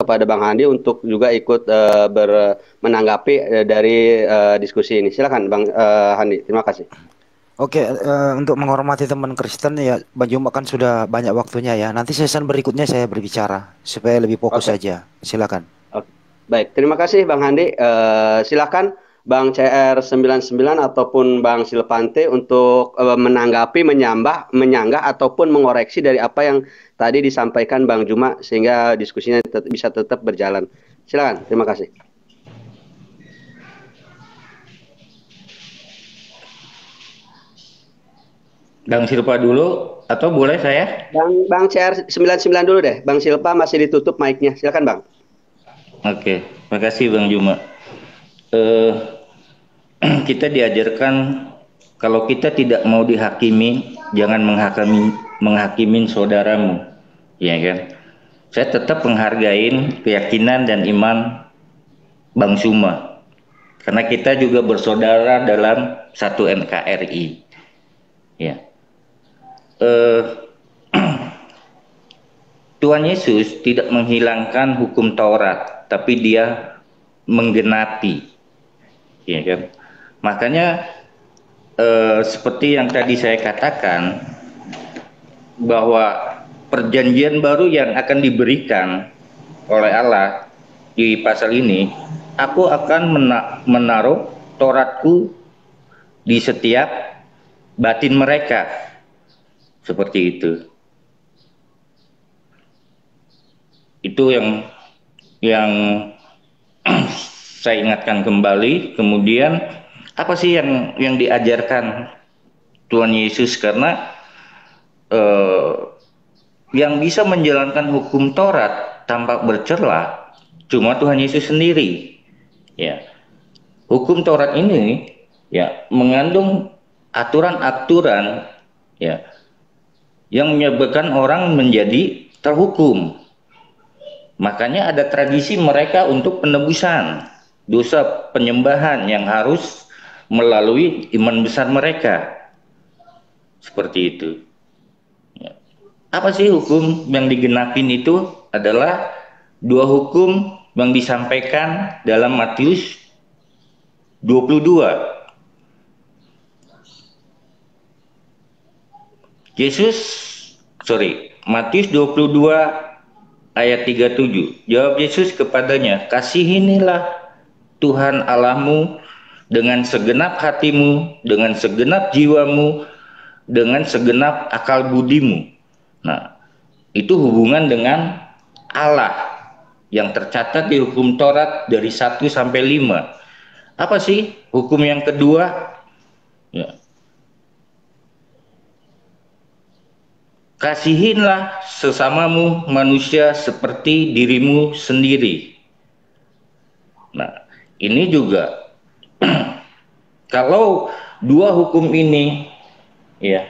kepada Bang Handi untuk juga ikut menanggapi dari diskusi ini. Silakan Bang Handi. Terima kasih. Oke, untuk menghormati teman Kristen ya, Bang Juma kan sudah banyak waktunya ya. Nanti season berikutnya saya berbicara supaya lebih fokus Oke. saja. Silakan. Oke. Baik, terima kasih Bang Handi. Silakan Bang CR99 ataupun Bang Silpante untuk menanggapi, menyanggah ataupun mengoreksi dari apa yang tadi disampaikan Bang Juma sehingga diskusinya bisa tetap berjalan. Silakan, terima kasih. Bang Silpa dulu atau boleh saya? Bang CR99 dulu deh. Bang Silpa masih ditutup mic-nya. Silakan Bang. Oke, makasih Bang Juma. Kita diajarkan kalau kita tidak mau dihakimi, jangan menghakimin saudaramu, ya kan? Saya tetap menghargai keyakinan dan iman Bang Suma, karena kita juga bersaudara dalam satu NKRI. Ya, Tuhan Yesus tidak menghilangkan hukum Taurat, tapi Dia menggenapi, ya kan? Makanya seperti yang tadi saya katakan, bahwa perjanjian baru yang akan diberikan oleh Allah di pasal ini, aku akan menaruh Tauratku di setiap batin mereka, seperti itu. Itu yang saya ingatkan kembali. Kemudian apa sih yang diajarkan Tuhan Yesus? Karena yang bisa menjalankan hukum Taurat tanpa bercela cuma Tuhan Yesus sendiri. Ya, hukum Taurat ini ya mengandung aturan-aturan ya yang menyebabkan orang menjadi terhukum. Makanya ada tradisi mereka untuk penebusan dosa penyembahan yang harus melalui iman besar mereka. Seperti itu. Ya. Apa sih hukum yang digenapin itu? Adalah dua hukum yang disampaikan dalam Matius 22. Matius 22 ayat 37. Jawab Yesus kepadanya, "Kasihinilah Tuhan Allahmu dengan segenap hatimu, dengan segenap jiwamu, dengan segenap akal budimu." Nah, itu hubungan dengan Allah yang tercatat di hukum Taurat dari 1 sampai 5. Apa sih hukum yang kedua? Ya. Kasihinlah sesamamu manusia seperti dirimu sendiri. Nah, ini juga kalau dua hukum ini ya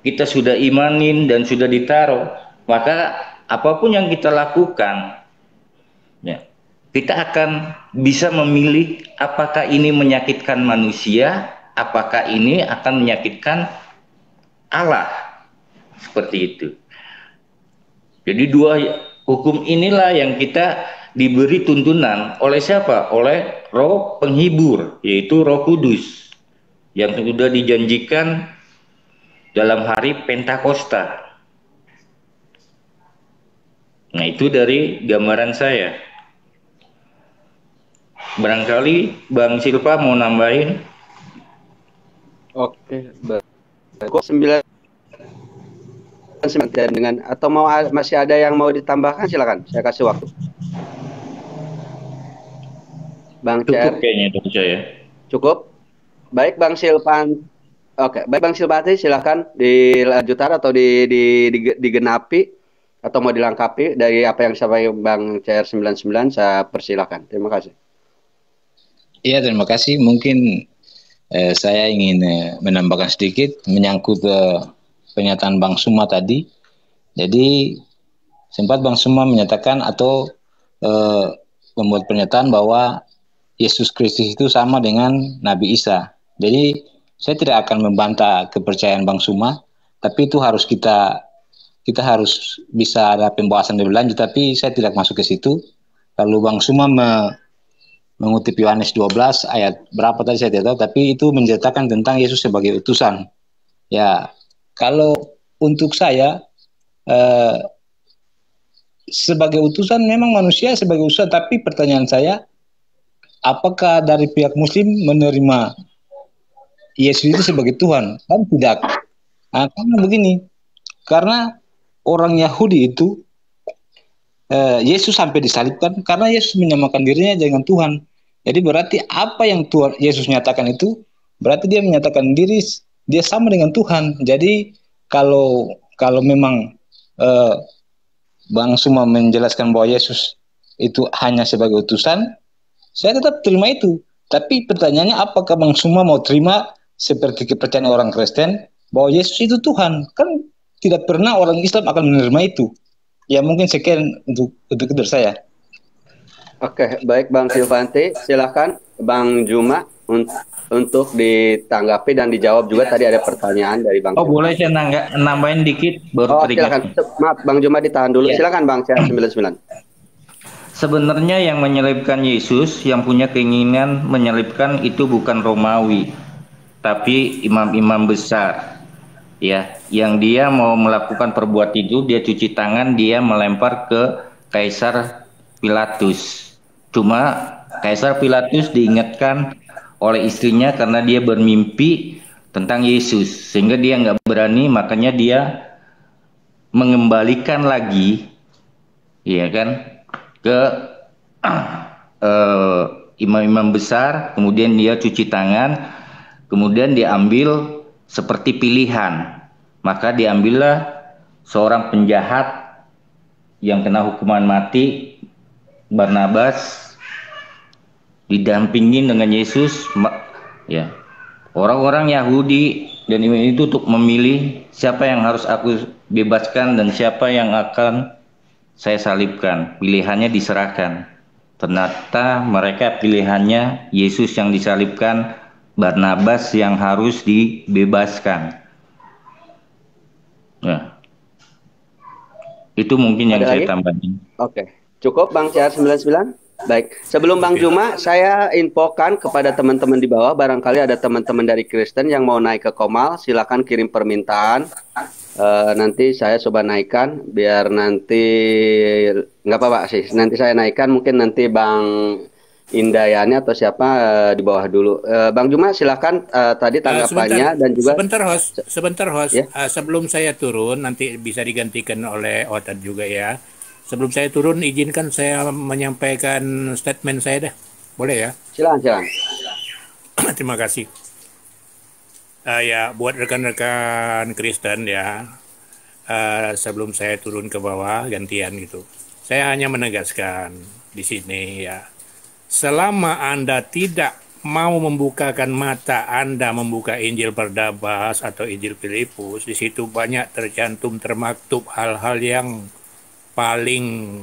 kita sudah imanin dan sudah ditaruh, maka apapun yang kita lakukan ya, kita akan bisa memilih apakah ini menyakitkan manusia, apakah ini akan menyakitkan Allah. Seperti itu. Jadi dua hukum inilah yang kita diberi tuntunan oleh siapa? Oleh Roh Penghibur, yaitu Roh Kudus yang sudah dijanjikan dalam hari Pentakosta. Nah, itu dari gambaran saya. Barangkali Bang Silpa mau nambahin? Oke, baik. 9 dengan atau masih ada yang mau ditambahkan, silakan. Saya kasih waktu. Bang Cukup CR. kayaknya dari saya. Cukup. Baik Bang Silpan. Oke, baik Bang Silpati, silakan dilanjutkan atau digenapi atau mau dilengkapi dari apa yang disampaikan Bang CR99, saya persilakan. Terima kasih. Iya, terima kasih. Mungkin saya ingin menambahkan sedikit menyangkut pernyataan Bang Suma tadi. Jadi sempat Bang Suma menyatakan atau membuat pernyataan bahwa Yesus Kristus itu sama dengan Nabi Isa. Jadi saya tidak akan membantah kepercayaan Bang Suma, tapi itu harus kita harus bisa ada pembahasan lebih lanjut. Tapi saya tidak masuk ke situ. kalau Bang Suma mengutip Yohanes 12 ayat berapa tadi saya tidak tahu, tapi itu menceritakan tentang Yesus sebagai utusan. Ya, kalau untuk saya sebagai utusan memang manusia sebagai utusan, tapi pertanyaan saya, apakah dari pihak Muslim menerima Yesus itu sebagai Tuhan? Kan tidak. Nah, karena begini, karena orang Yahudi itu Yesus sampai disalibkan karena Yesus menyamakan dirinya dengan Tuhan. Jadi berarti apa yang Tuhan Yesus nyatakan itu berarti dia menyatakan diri dia sama dengan Tuhan. Jadi kalau memang Bang Suma menjelaskan bahwa Yesus itu hanya sebagai utusan, saya tetap terima itu. Tapi pertanyaannya, apakah Bang Suma mau terima seperti kepercayaan orang Kristen bahwa Yesus itu Tuhan? Kan tidak pernah orang Islam akan menerima itu. Ya mungkin sekian untuk dari saya. Oke, baik Bang Silvanti, silakan Bang Juma untuk ditanggapi dan dijawab juga. Tadi ada pertanyaan dari Bang. Oh, boleh saya nambahin dikit baru silakan. Maaf, Bang Juma ditahan dulu. Silakan Bang CR99. Sebenarnya yang menyelipkan Yesus, yang punya keinginan menyelipkan itu bukan Romawi, tapi imam-imam besar. Ya, yang dia mau melakukan perbuatan itu, dia cuci tangan, dia melempar ke Kaisar Pilatus. Cuma Kaisar Pilatus diingatkan oleh istrinya karena dia bermimpi tentang Yesus, sehingga dia nggak berani, makanya dia mengembalikan lagi, ya kan, ke imam-imam besar. Kemudian dia cuci tangan, kemudian diambil seperti pilihan, maka diambillah seorang penjahat yang kena hukuman mati, Barnabas, didampingin dengan Yesus. Ya, orang-orang Yahudi dan itu untuk memilih siapa yang harus aku bebaskan dan siapa yang akan saya salibkan. Pilihannya diserahkan. Ternyata mereka pilihannya Yesus yang disalibkan, Barnabas yang harus dibebaskan. Ya. Itu mungkin yang saya tambahkan. Oke, cukup Bang CR99. Baik, sebelum Bang Juma, saya infokan kepada teman-teman di bawah, barangkali ada teman-teman dari Kristen yang mau naik ke Komal, silakan kirim permintaan. Nanti saya coba naikkan, biar nanti nggak apa-apa sih, nanti saya naikkan, mungkin nanti Bang Indayani atau siapa di bawah dulu. Bang Juma, silakan tadi tanggapannya dan juga. Sebentar host. Ya? Sebelum saya turun, nanti bisa digantikan oleh Otan juga ya. Sebelum saya turun, izinkan saya menyampaikan statement saya dah. Boleh ya? Silakan. Terima kasih. Ya, buat rekan-rekan Kristen ya, sebelum saya turun ke bawah, gantian gitu. Saya hanya menegaskan di sini ya, selama Anda tidak mau membukakan mata Anda membuka Injil Barnabas atau Injil Filipus, di situ banyak tercantum, termaktub hal-hal yang paling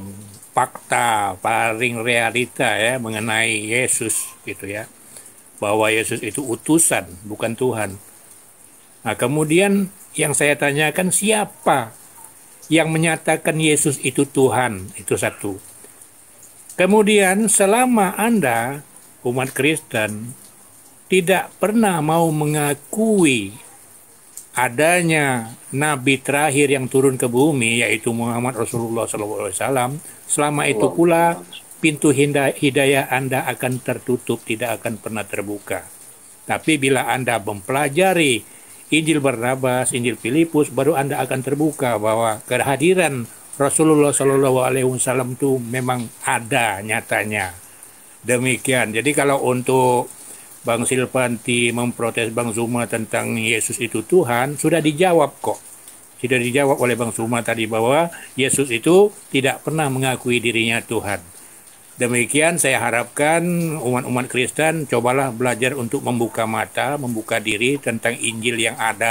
fakta, paling realita ya mengenai Yesus gitu ya. Bahwa Yesus itu utusan, bukan Tuhan. Nah, kemudian yang saya tanyakan, siapa yang menyatakan Yesus itu Tuhan? Itu satu. Kemudian selama Anda umat Kristen tidak pernah mau mengakui adanya nabi terakhir yang turun ke bumi, yaitu Muhammad Rasulullah SAW, selama itu pula pintu hidayah Anda akan tertutup, tidak akan pernah terbuka. Tapi bila Anda mempelajari Injil Barnabas, Injil Filipus, baru Anda akan terbuka bahwa kehadiran Rasulullah SAW itu memang ada nyatanya. Demikian. Jadi kalau untuk Bang Silvanti memprotes Bang Zuma tentang Yesus itu Tuhan, sudah dijawab kok. Sudah dijawab oleh Bang Zuma tadi bahwa Yesus itu tidak pernah mengakui dirinya Tuhan. Demikian saya harapkan umat-umat Kristen cobalah belajar untuk membuka mata, membuka diri tentang Injil yang ada.